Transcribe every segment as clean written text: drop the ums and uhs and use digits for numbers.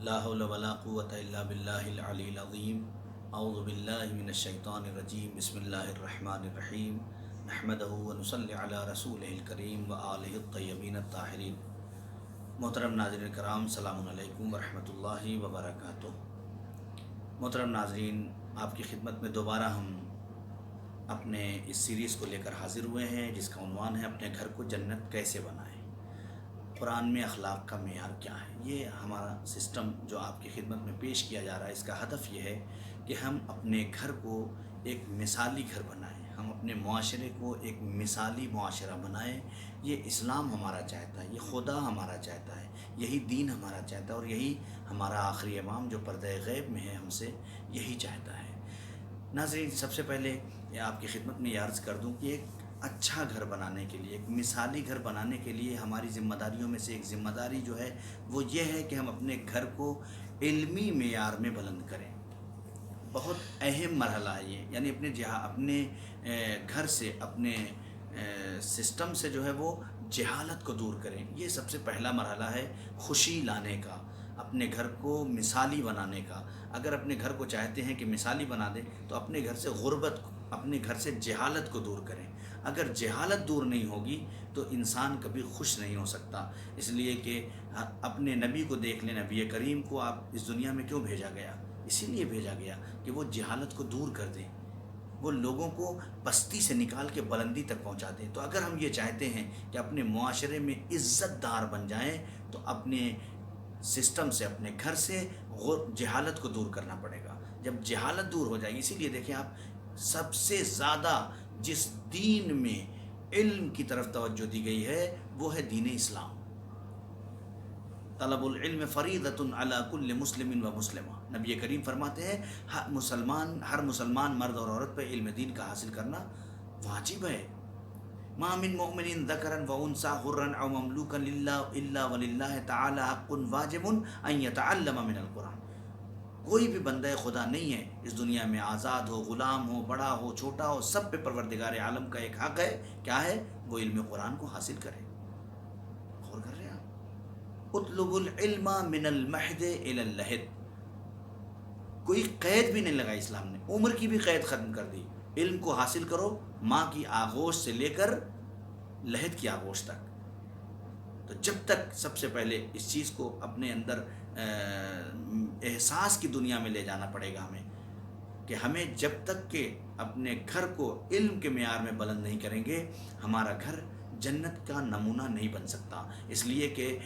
لا حول ولا قوة الا باللہ العلی العظیم اعوذ باللہ من الشیطان الرجیم بسم اللہ الرحمن الرحیم نحمدہ ونصلی علی رسولہ الکریم وآلہ الطیبین الطاہرین۔ محترم ناظرین کرام، السلام علیکم ورحمۃ اللہ وبرکاتہ۔ محترم ناظرین، آپ کی خدمت میں دوبارہ ہم اپنے اس سیریز کو لے کر حاضر ہوئے ہیں جس کا عنوان ہے اپنے گھر کو جنت کیسے بنائیں، قرآن میں اخلاق کا معیار کیا ہے۔ یہ ہمارا سسٹم جو آپ کی خدمت میں پیش کیا جا رہا ہے، اس کا ہدف یہ ہے کہ ہم اپنے گھر کو ایک مثالی گھر بنائیں، ہم اپنے معاشرے کو ایک مثالی معاشرہ بنائیں۔ یہ اسلام ہمارا چاہتا ہے، یہ خدا ہمارا چاہتا ہے، یہی دین ہمارا چاہتا ہے، اور یہی ہمارا آخری امام جو پردہ غیب میں ہے ہم سے یہی چاہتا ہے۔ ناظرین، سب سے پہلے آپ کی خدمت میں یہ عرض کر دوں کہ ایک اچھا گھر بنانے کے لیے، ایک مثالی گھر بنانے کے لیے ہماری ذمہ داریوں میں سے ایک ذمہ داری جو ہے وہ یہ ہے کہ ہم اپنے گھر کو علمی معیار میں بلند کریں۔ بہت اہم مرحلہ ہے یہ، یعنی اپنے گھر سے، اپنے سسٹم سے جو ہے وہ جہالت کو دور کریں۔ یہ سب سے پہلا مرحلہ ہے خوشی لانے کا، اپنے گھر کو مثالی بنانے کا۔ اگر اپنے گھر کو چاہتے ہیں کہ مثالی بنا دیں تو اپنے گھر سے غربت، اپنے گھر سے جہالت کو دور کریں۔ اگر جہالت دور نہیں ہوگی تو انسان کبھی خوش نہیں ہو سکتا، اس لیے کہ اپنے نبی کو دیکھ لیں، نبی کریم کو آپ اس دنیا میں کیوں بھیجا گیا؟ اسی لیے بھیجا گیا کہ وہ جہالت کو دور کر دیں، وہ لوگوں کو پستی سے نکال کے بلندی تک پہنچا دیں۔ تو اگر ہم یہ چاہتے ہیں کہ اپنے معاشرے میں عزت دار بن جائیں تو اپنے سسٹم سے، اپنے گھر سے جہالت کو دور کرنا پڑے گا۔ جب جہالت دور ہو جائے گی، اسی لیے دیکھیں آپ، سب سے زیادہ جس دین میں علم کی طرف توجہ دی گئی ہے وہ ہے دین اسلام۔ طلب العلم فریضۃ علی کل مسلم و مسلمہ، نبی کریم فرماتے ہیں ہر مسلمان مرد اور عورت پہ علم دین کا حاصل کرنا واجب ہے۔ ما من مؤمن ذکرا و انثی حرا او مملوکا الا وللہ تعالی حق واجب ان یتعلم من القرآن۔ کوئی بھی بندہ خدا نہیں ہے اس دنیا میں، آزاد ہو، غلام ہو، بڑا ہو، چھوٹا ہو، سب پہ پروردگار عالم کا ایک حق ہے۔ کیا ہے؟ وہ علم قرآن کو حاصل کرے۔ غور کر رہے ہیں آپ؟ اطلب العلم من المہد الی اللحد، کوئی قید بھی نہیں لگا اسلام نے، عمر کی بھی قید ختم کر دی۔ علم کو حاصل کرو ماں کی آغوش سے لے کر لحد کی آغوش تک۔ تو جب تک سب سے پہلے اس چیز کو اپنے اندر احساس کی دنیا میں لے جانا پڑے گا ہمیں، کہ ہمیں جب تک کہ اپنے گھر کو علم کے معیار میں بلند نہیں کریں گے، ہمارا گھر جنت کا نمونہ نہیں بن سکتا۔ اس لیے کہ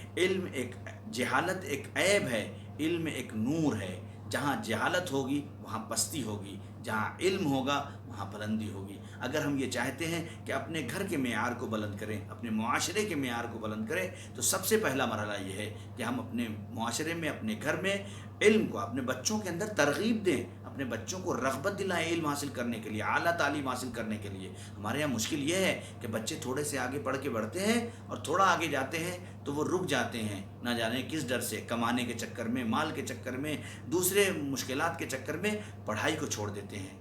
جہالت ایک عیب ہے، علم ایک نور ہے۔ جہاں جہالت ہوگی وہاں پستی ہوگی، جہاں علم ہوگا وہاں بلندی ہوگی۔ اگر ہم یہ چاہتے ہیں کہ اپنے گھر کے معیار کو بلند کریں، اپنے معاشرے کے معیار کو بلند کریں، تو سب سے پہلا مرحلہ یہ ہے کہ ہم اپنے معاشرے میں، اپنے گھر میں علم کو، اپنے بچوں کے اندر ترغیب دیں، اپنے بچوں کو رغبت دلائیں علم حاصل کرنے کے لیے، اعلیٰ تعلیم حاصل کرنے کے لیے۔ ہمارے یہاں مشکل یہ ہے کہ بچے تھوڑے سے آگے پڑھ کے بڑھتے ہیں اور تھوڑا آگے جاتے ہیں تو وہ رک جاتے ہیں، نہ جانے کس ڈر سے، کمانے کے چکر میں، مال کے چکر میں، دوسرے مشکلات کے چکر میں پڑھائی کو چھوڑ دیتے ہیں،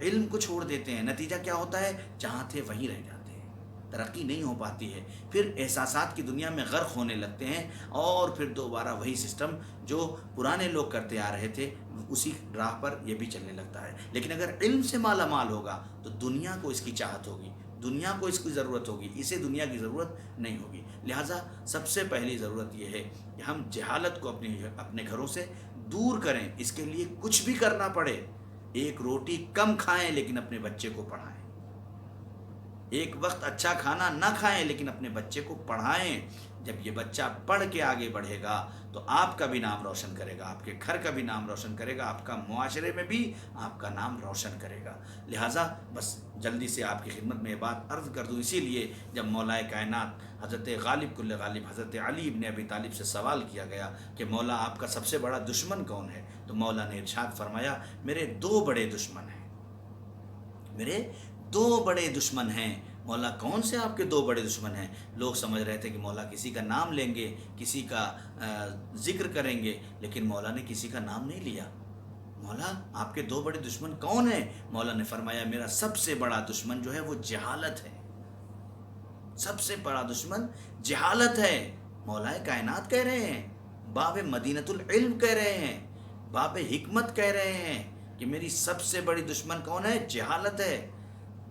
علم کو چھوڑ دیتے ہیں۔ نتیجہ کیا ہوتا ہے؟ جہاں تھے وہیں رہ جاتے ہیں، ترقی نہیں ہو پاتی ہے، پھر احساسات کی دنیا میں غرق ہونے لگتے ہیں، اور پھر دوبارہ وہی سسٹم جو پرانے لوگ کرتے آ رہے تھے اسی راہ پر یہ بھی چلنے لگتا ہے۔ لیکن اگر علم سے مالا مال ہوگا تو دنیا کو اس کی چاہت ہوگی، دنیا کو اس کی ضرورت ہوگی، اسے دنیا کی ضرورت نہیں ہوگی۔ لہٰذا سب سے پہلی ضرورت یہ ہے کہ ہم جہالت کو اپنے گھروں سے دور کریں۔ اس کے لیے کچھ بھی کرنا پڑے، ایک روٹی کم کھائیں لیکن اپنے بچے کو پڑھائیں، ایک وقت اچھا کھانا نہ کھائیں لیکن اپنے بچے کو پڑھائیں۔ جب یہ بچہ پڑھ کے آگے بڑھے گا تو آپ کا بھی نام روشن کرے گا، آپ کے گھر کا بھی نام روشن کرے گا، آپ کا معاشرے میں بھی آپ کا نام روشن کرے گا۔ لہٰذا بس جلدی سے آپ کی خدمت میں یہ بات عرض کر دوں، اسی لیے جب مولا کائنات حضرت غالب کل غالب حضرت علی ابن ابی طالب سے سوال کیا گیا کہ مولا آپ کا سب سے بڑا دشمن کون ہے، تو مولا نے ارشاد فرمایا میرے دو بڑے دشمن ہیں، میرے دو بڑے دشمن ہیں۔ مولا کون سے آپ کے دو بڑے دشمن ہیں؟ لوگ سمجھ رہے تھے کہ مولا کسی کا نام لیں گے، کسی کا ذکر کریں گے، لیکن مولا نے کسی کا نام نہیں لیا۔ مولا آپ کے دو بڑے دشمن کون ہیں؟ مولا نے فرمایا میرا سب سے بڑا دشمن جو ہے وہ جہالت ہے، سب سے بڑا دشمن جہالت ہے۔ مولا کائنات کہہ رہے ہیں باب مدینۃ العلم کہہ رہے ہیں، باب حکمت کہہ رہے ہیں کہ میری سب سے بڑی دشمن کون ہے؟ جہالت ہے۔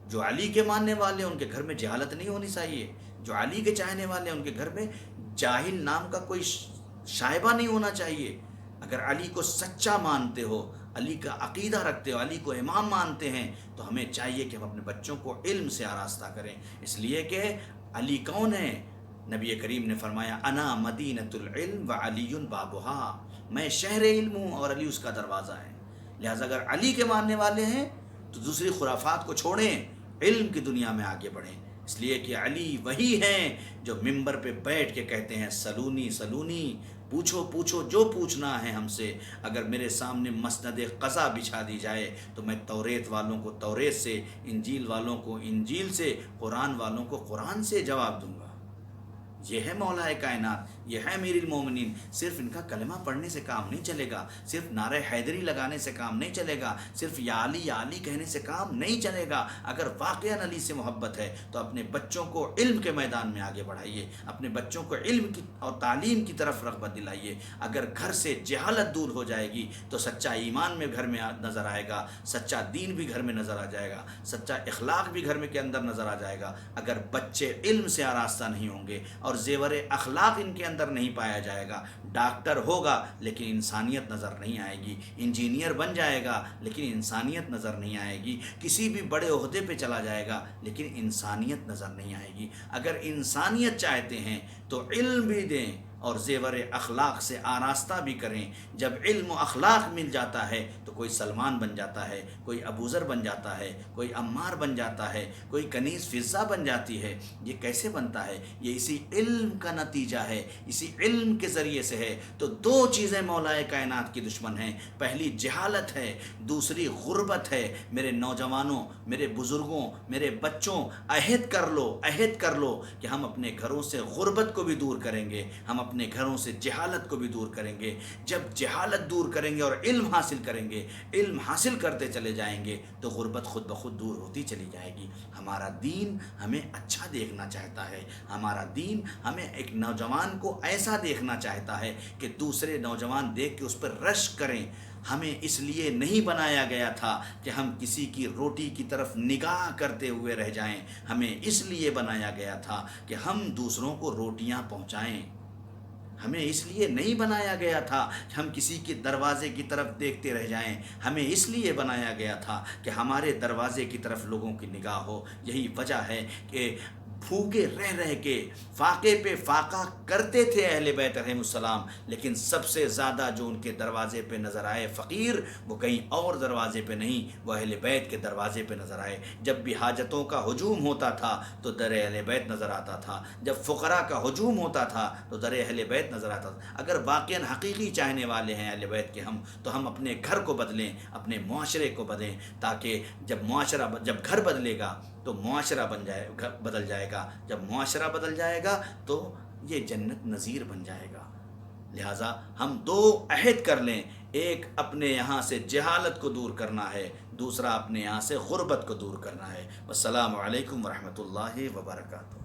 جو علی کے ماننے والے ہیں ان کے گھر میں جہالت نہیں ہونی چاہیے، جو علی کے چاہنے والے ہیں ان کے گھر میں جاہل نام کا کوئی شائبہ نہیں ہونا چاہیے۔ اگر علی کو سچا مانتے ہو، علی کا عقیدہ رکھتے ہو، علی کو امام مانتے ہیں، تو ہمیں چاہیے کہ ہم اپنے بچوں کو علم سے آراستہ کریں، اس لیے کہ علی کون ہے؟ نبی کریم نے فرمایا انا مدینۃ العلم وعلی بابھا، میں شہر علم ہوں اور علی اس کا دروازہ ہے۔ لہٰذا اگر علی کے ماننے والے ہیں تو دوسری خرافات کو چھوڑیں، علم کی دنیا میں آگے بڑھیں، اس لیے کہ علی وہی ہیں جو ممبر پہ بیٹھ کے کہتے ہیں سلونی سلونی، پوچھو پوچھو جو پوچھنا ہے ہم سے۔ اگر میرے سامنے مسند قضا بچھا دی جائے تو میں توریت والوں کو توریت سے، انجیل والوں کو انجیل سے، قرآن والوں کو قرآن سے جواب دوں گا۔ یہ ہے مولا کائنات، یہ ہے امیر المومنین۔ صرف ان کا کلمہ پڑھنے سے کام نہیں چلے گا، صرف نعرہ حیدری لگانے سے کام نہیں چلے گا، صرف یا علی کہنے سے کام نہیں چلے گا۔ اگر واقعاً علی سے محبت ہے تو اپنے بچوں کو علم کے میدان میں آگے بڑھائیے، اپنے بچوں کو علم کی اور تعلیم کی طرف رغبت دلائیے۔ اگر گھر سے جہالت دور ہو جائے گی تو سچا ایمان میں گھر میں نظر آئے گا، سچا دین بھی گھر میں نظر آ جائے گا، سچا اخلاق بھی گھر میں کے اندر نظر آ جائے گا۔ اگر بچے علم سے آراستہ نہیں ہوں گے اور زیور اخلاق ان کے اندر نہیں پایا جائے گا، ڈاکٹر ہوگا لیکن انسانیت نظر نہیں آئے گی، انجینئر بن جائے گا لیکن انسانیت نظر نہیں آئے گی، کسی بھی بڑے عہدے پہ چلا جائے گا لیکن انسانیت نظر نہیں آئے گی۔ اگر انسانیت چاہتے ہیں تو علم بھی دیں اور زیور اخلاق سے آراستہ بھی کریں۔ جب علم و اخلاق مل جاتا ہے تو کوئی سلمان بن جاتا ہے، کوئی ابوذر بن جاتا ہے، کوئی عمار بن جاتا ہے، کوئی کنیز فضہ بن جاتی ہے۔ یہ کیسے بنتا ہے؟ یہ اسی علم کا نتیجہ ہے، اسی علم کے ذریعے سے ہے۔ تو دو چیزیں مولا کائنات کی دشمن ہیں، پہلی جہالت ہے، دوسری غربت ہے۔ میرے نوجوانوں، میرے بزرگوں، میرے بچوں، عہد کر لو کہ ہم اپنے گھروں سے غربت کو بھی دور کریں گے، ہم اپنے گھروں سے جہالت کو بھی دور کریں گے۔ جب جہالت دور کریں گے اور علم حاصل کریں گے، علم حاصل کرتے چلے جائیں گے تو غربت خود بخود دور ہوتی چلی جائے گی۔ ہمارا دین ہمیں اچھا دیکھنا چاہتا ہے، ہمارا دین ہمیں ایک نوجوان کو ایسا دیکھنا چاہتا ہے کہ دوسرے نوجوان دیکھ کے اس پر رشک کریں۔ ہمیں اس لیے نہیں بنایا گیا تھا کہ ہم کسی کی روٹی کی طرف نگاہ کرتے ہوئے رہ جائیں، ہمیں اس لیے بنایا گیا تھا کہ ہم دوسروں کو روٹیاں پہنچائیں۔ ہمیں اس لیے نہیں بنایا گیا تھا کہ ہم کسی کے دروازے کی طرف دیکھتے رہ جائیں، ہمیں اس لیے بنایا گیا تھا کہ ہمارے دروازے کی طرف لوگوں کی نگاہ ہو۔ یہی وجہ ہے کہ بھوکے رہ کے فاقے پہ فاقہ کرتے تھے اہل بیت علیہم السلام، لیکن سب سے زیادہ جو ان کے دروازے پہ نظر آئے فقیر، وہ کہیں اور دروازے پہ نہیں، وہ اہل بیت کے دروازے پہ نظر آئے۔ جب بھی حاجتوں کا ہجوم ہوتا تھا تو در اہل بیت نظر آتا تھا، جب فقراء کا ہجوم ہوتا تھا تو در اہل بیت نظر آتا تھا۔ اگر واقعاً حقیقی چاہنے والے ہیں اہل بیت کے تو ہم اپنے گھر کو بدلیں، اپنے معاشرے کو بدلیں، تاکہ جب گھر بدلے گا تو معاشرہ بدل جائے گا، جب معاشرہ بدل جائے گا تو یہ جنت نظیر بن جائے گا۔ لہٰذا ہم دو عہد کر لیں، ایک اپنے یہاں سے جہالت کو دور کرنا ہے، دوسرا اپنے یہاں سے غربت کو دور کرنا ہے۔ والسلام علیکم ورحمۃ اللہ وبرکاتہ۔